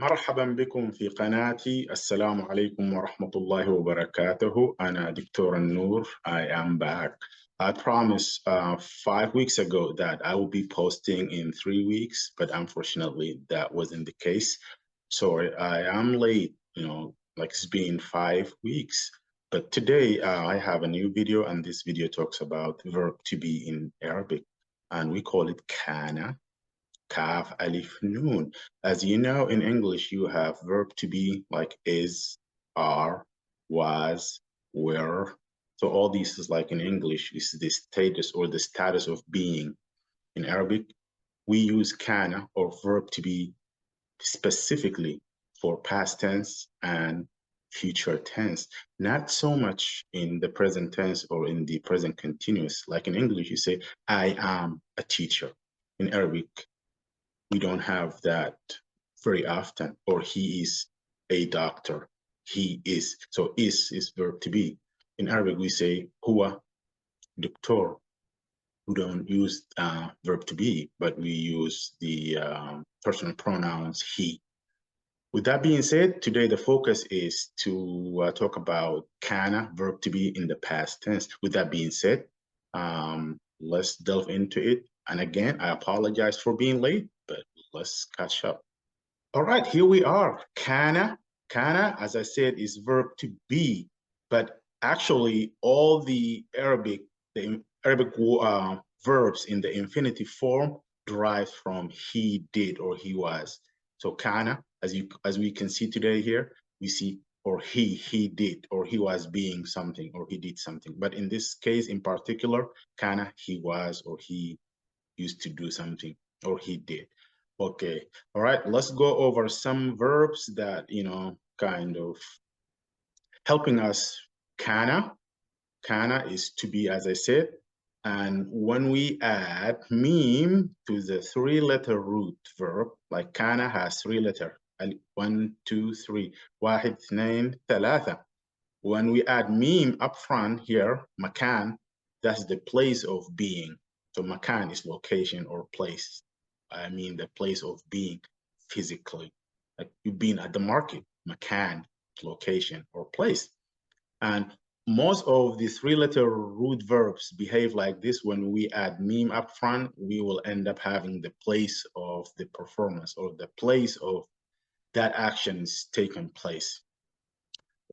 مرحبا بكم في قناتي. السلام عليكم ورحمة الله وبركاته. أنا دكتور النور. I am back. I promised 5 weeks ago that I will be posting in 3 weeks, but unfortunately that wasn't the case. Sorry, I am late, like it's been 5 weeks. But today I have a new video, and this video talks about verb to be in Arabic, and we call it Kana. Kaf, alif, noon. As you know, in English, you have verb to be like is, are, was, were. So all these is like in English is the status or the status of being. In Arabic, we use kana or verb to be specifically for past tense and future tense, not so much in the present tense or in the present continuous. Like in English, you say, I am a teacher. In Arabic, we don't have that very often. Or he is a doctor. He is. So is verb to be. In Arabic, we say huwa doctor. We don't use verb to be, but we use the personal pronouns he. With that being said, today the focus is to talk about kana, verb to be in the past tense. With that being said, let's delve into it. And again, I apologize for being late, but let's catch up. All right, here we are. Kana, as I said, is verb to be, but actually all the Arabic verbs in the infinitive form derive from he did or he was. So kana, as we can see today here, we see or he did, or he was being something, or he did something. But in this case in particular, kana, he was or he used to do something, or he did. Okay, all right, let's go over some verbs that, kind of helping us. Kana is to be, as I said. And when we add meme to the three-letter root verb, like kana has three letters, 1, 2, 3, واحد, اثنين, ثلاثة. When we add meme up front here, makan, that's the place of being. So makan is location or place. I mean the place of being physically. Like you've been at the market, makan, location or place. And most of the three-letter root verbs behave like this. When we add meme up front, we will end up having the place of the performance or the place of that action's taken place.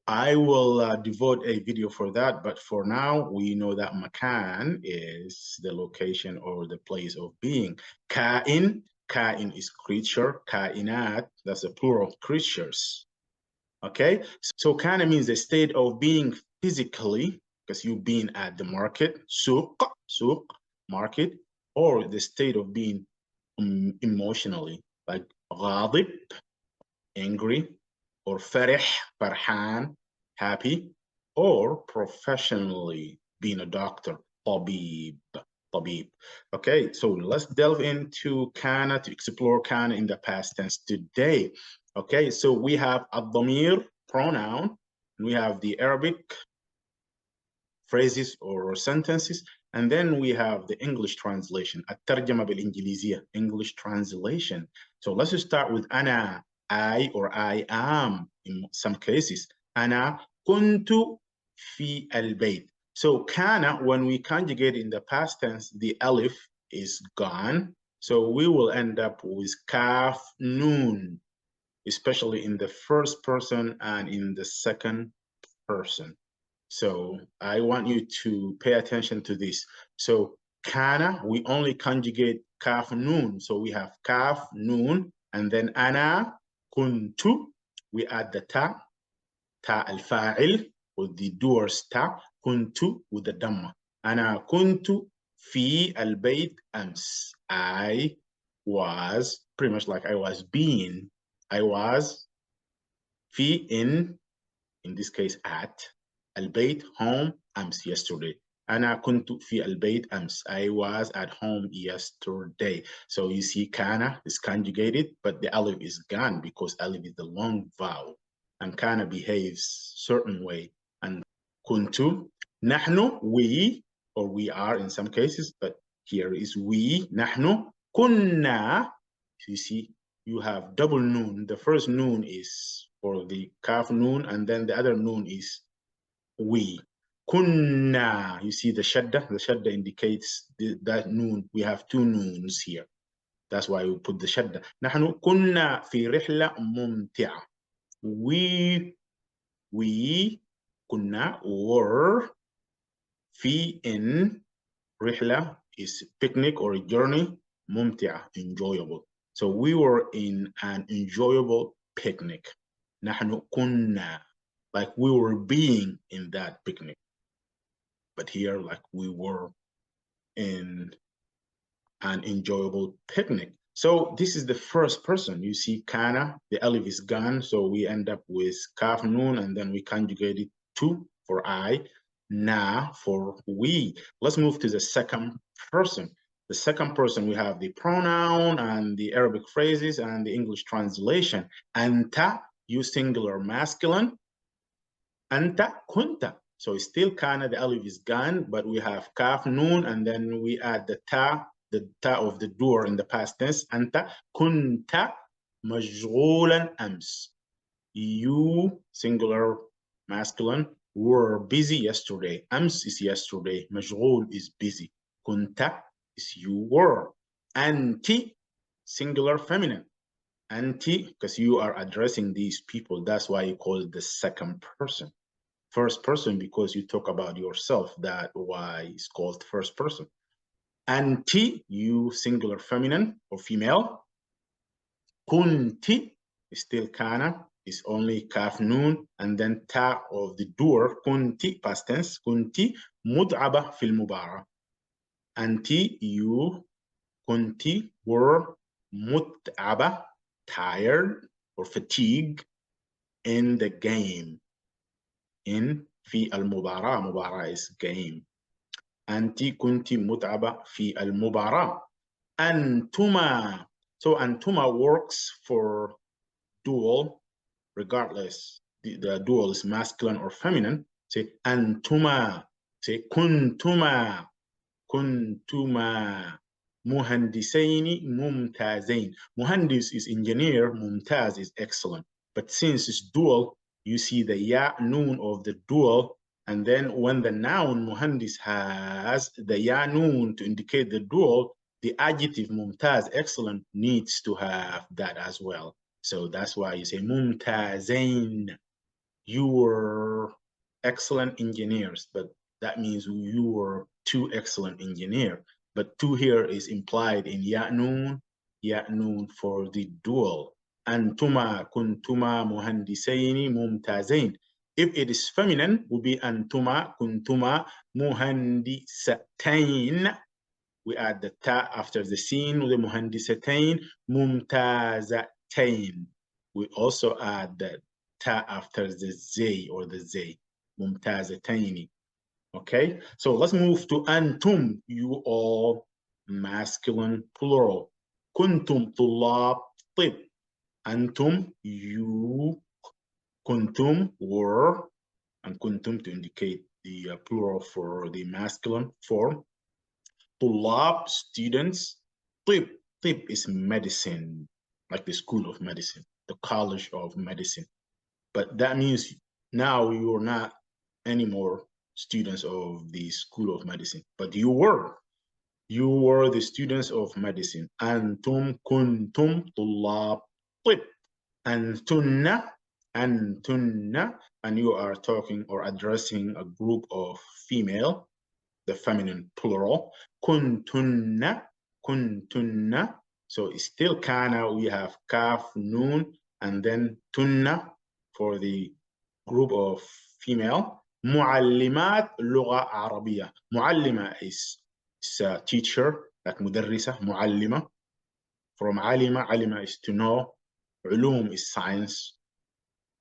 I will devote a video for that, but for now, we know that makan is the location or the place of being. Kain is creature. Kainat, that's a plural of creatures. Okay, so kana means the state of being physically, because you've been at the market, suq, market, or the state of being emotionally, like غاضب, angry, or farih, farhan, happy, or professionally being a doctor, tabib. Okay, so let's delve into kana to explore kana in the past tense today. Okay, so we have ad-damir pronoun, and we have the Arabic phrases or sentences, and then we have the English translation, الترجمة بالإنجليزية, English translation. So let's just start with أنا, I or I am in some cases. أنا كنت في البيت. So kana, when we conjugate in the past tense, the alif is gone. So we will end up with kaf noon, especially in the first person and in the second person. So I want you to pay attention to this. So kana, we only conjugate kaf noon. So we have kaf noon, and then ana kuntu, we add the ta al-fa'il with the doer's ta, kuntu with the dhamma. Ana kuntu fi al-bayt ams. I was, pretty much like I was being. I was fi in this case at, البيت home, أمس yesterday. أنا كنت في البيت أمس. I was at home yesterday. So you see kana is conjugated, but the alif is gone because alif is the long vowel. And kana behaves certain way. And kuntu, نحن, we, or we are in some cases, but here is we, نحن, كنا, you see, you have double noon. The first noon is for the kaf noon, and then the other noon is we. Kunna, you see the shadda indicates that noon. We have two noons here. That's why we put the shadda. نحن كنا في رحلة ممتعة. We كنا were في in رحلة is picnic or a journey. ممتعة, enjoyable. So we were in an enjoyable picnic. نحن كنا, like we were being in that picnic. But here, like we were in an enjoyable picnic. So this is the first person. You see Kana, the alif is gone. So we end up with kaf noon, and then we conjugate it to for I, na for we. Let's move to the second person. The second person, we have the pronoun and the Arabic phrases and the English translation. Anta, you singular masculine. Anta kunta. So it's still Kana, the alif is gone, but we have kaf noon, and then we add the ta of the door in the past tense. Anta kunta مشغولا أمس. You, singular masculine, were busy yesterday. أمس is yesterday. مشغول is busy. كنت is you were. أنت, singular feminine. Anti, because you are addressing these people. That's why you call it the second person. First person, because you talk about yourself. That's why it's called first person. Anti, you singular feminine or female. Kunti is still kana, is only kaf noon, and then ta of the door. Kunti, past tense. Kunti mud'aba fil mubara. Anti, you. Kunti were mut'aba, tired or fatigue in the game. In في المباراة. مباراة is game. أنت كنت متعبة في المباراة. أنتما. So أنتما works for dual regardless. The dual is masculine or feminine. Say أنتما. Say كنتما. كنتما مهندسين ممتازين. مهندس is engineer. ممتاز is excellent. But since it's dual, you see the ya noon of the dual, and then when the noun muhandis has the ya noon to indicate the dual, the adjective mumtaz, excellent, needs to have that as well. So that's why you say mumtazain. You were excellent engineers, but that means you were two excellent engineers. But two here is implied in ya noon for the dual. أنتما كنتما مهندسين ممتازين. If it is feminine, will be أنتما كنتما مهندستين. We add the ta after the sin with the مهندستين ممتازتين. We also add the ta after the zay or the zay. ممتازتين. Okay, so let's move to أنتم. You all, masculine plural. كنتم طلاب طب. أنتم, you. كنتم, were. And كنتم to indicate the plural for the masculine form. طلاب, students. طب. طب is medicine, like the school of medicine, the college of medicine. But that means now you're not anymore students of the school of medicine, but you were the students of medicine. أنتم كنتم طلاب طب. أنتن, and you are talking or addressing a group of female, the feminine plural. كنتن. So it's still kana. We have kaf noon, and then tunna for the group of female. معلمات لغة عربية. معلمة is a teacher, like مدرسة. معلمة from علم is to know. علوم is science.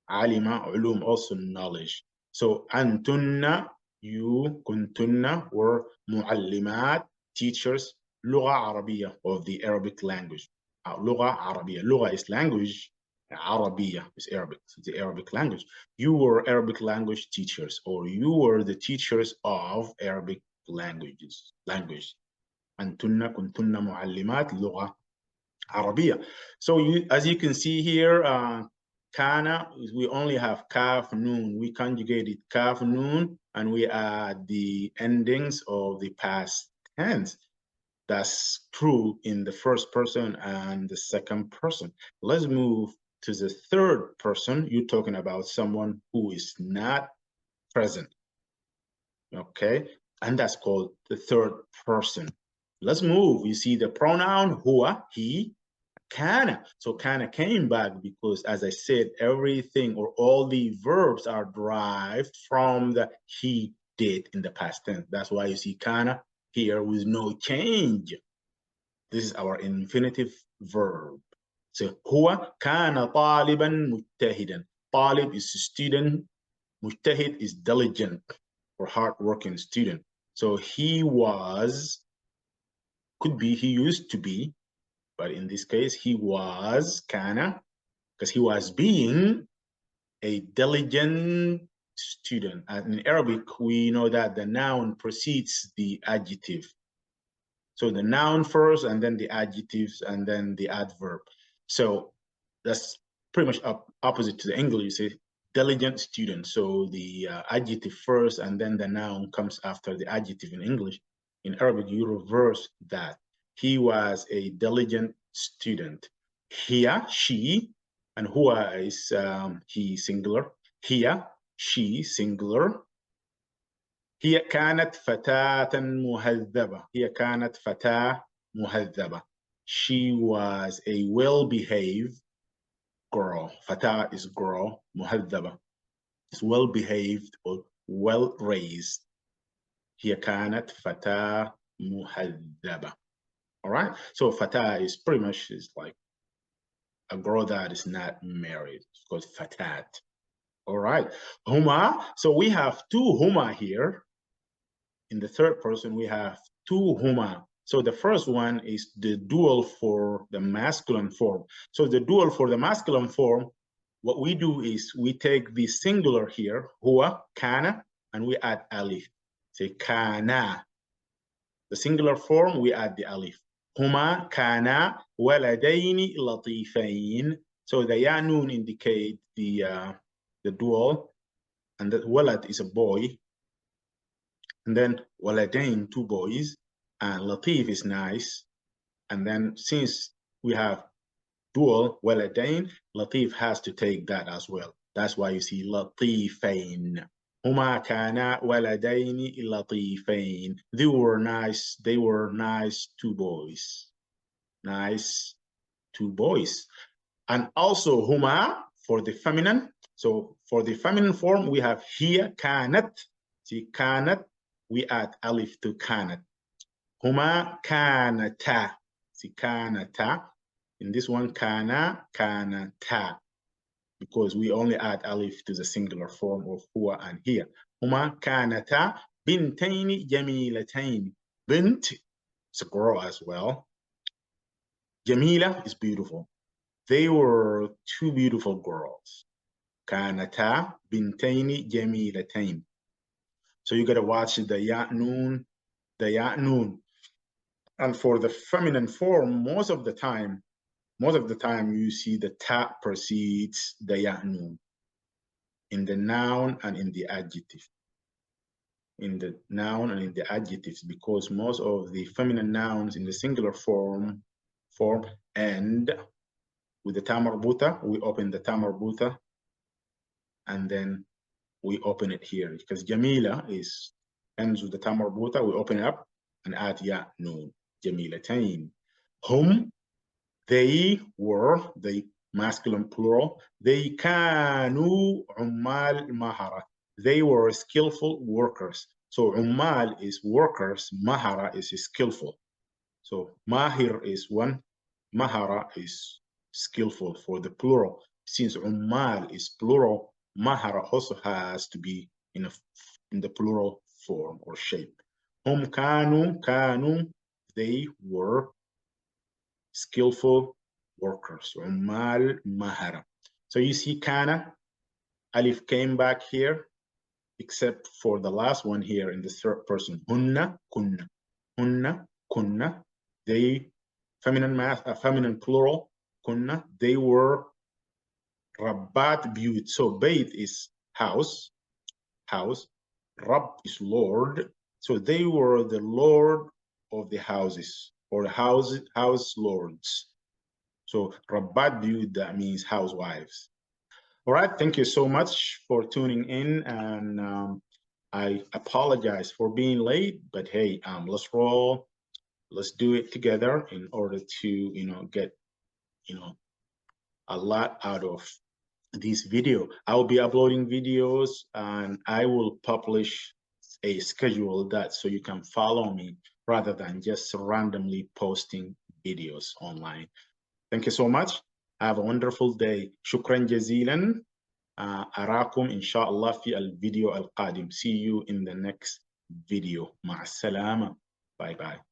علم, علوم also knowledge. So أنتن, you, كنتن were معلمات, teachers. لغة عربية of the Arabic language. لغة عربية. لغة is language. عربية is Arabic, so the Arabic language. You were Arabic language teachers, or you were the teachers of Arabic language. أنتن كنتن معلمات لغة عربية. So as you can see here, Kana, we only have kaf noon. We conjugated kaf noon and we add the endings of the past tense. That's true in the first person and the second person. Let's move to the third person. You're talking about someone who is not present. Okay, and that's called the third person. Let's move. You see the pronoun huwa, he, Kana. So Kana came back because, as I said, everything or all the verbs are derived from the he did in the past tense. That's why you see Kana here with no change. This is our infinitive verb. So هو كان طالبا مجتهدا. طالب is student. مجتهد is diligent or hardworking student. So he was, could be he used to be, but in this case, he was kana, because he was being a diligent student. And in Arabic, we know that the noun precedes the adjective. So the noun first, and then the adjectives, and then the adverb. So that's pretty much opposite to the English. You say diligent student. So the adjective first, and then the noun comes after the adjective in English. In Arabic, you reverse that. He was a diligent student. Here, she, and huwa is he singular. Here, she singular. هي كانت فتاة مهذبة. هي كانت فتاة مهذبة. She was a well-behaved girl. فتاة is girl. مهذبة is well-behaved or well-raised. هي كانت فتاة مهذبة. All right. So فتاة is pretty much is like a girl that is not married. It's called فتاة. All right. Huma. So we have two huma here. In the third person, we have two huma. So the first one is the dual for the masculine form. So the dual for the masculine form, what we do is we take the singular here, huwa, kana, and we add alif. Say kana. The singular form, we add the alif. Huma, kana, waladaini latifain. So the ya noon indicate the dual, and the walad is a boy. And then waladain, two boys, and latif is nice. And then since we have dual waladain, latif has to take that as well. That's why you see latifain. هما كانا ولدين لطيفين. They were nice two boys. Nice two boys. And also huma for the feminine. So for the feminine form, we have here كانت. See كانت, we add alif to kanat. Huma kanata. See kanata. In this one, kana, kanata. Because we only add alif to the singular form of huwa and here. Huma kanata bintaini jamilatain. Bint is a girl as well. Jamila is beautiful. They were two beautiful girls. Kanata bintaini jamilatain. So you gotta watch the ya noon, the ya noon. And for the feminine form, most of the time you see the ta precedes the ya noon in the noun and in the adjective. In the noun and in the adjectives, because most of the feminine nouns in the singular form end with the ta marbuta. We open the ta marbuta and then we open it here, because Jamila ends with the ta marbuta. We open it up and add ya noon. Jamilatain. Hum, they were, the masculine plural. They kanu ummal mahara. They were skillful workers. So ummal is workers, mahara is skillful. So mahir is one, mahara is skillful for the plural. Since ummal is plural, mahara also has to be in the plural form or shape. Hum kanu, they were skillful workers. Ummal mahara. So you see kana, alif came back here, except for the last one here in the third person. Hunna kunna. Hunna kunna. They feminine plural, kunna, they were Rabbat buyut. So Bait is house, Rab is Lord. So they were the Lord of the houses, or house lords. So Rabbat buyut, that means housewives. All right, thank you so much for tuning in, and I apologize for being late, but hey, let's roll. Let's do it together in order to, get, a lot out of this video. I will be uploading videos, and I will publish a schedule that so you can follow me rather than just randomly posting videos online. Thank you so much. Have a wonderful day. شكرا جزيلا. أراكم إن شاء الله في الفيديو القادم. See you in the next video. مع السلامة. Bye bye.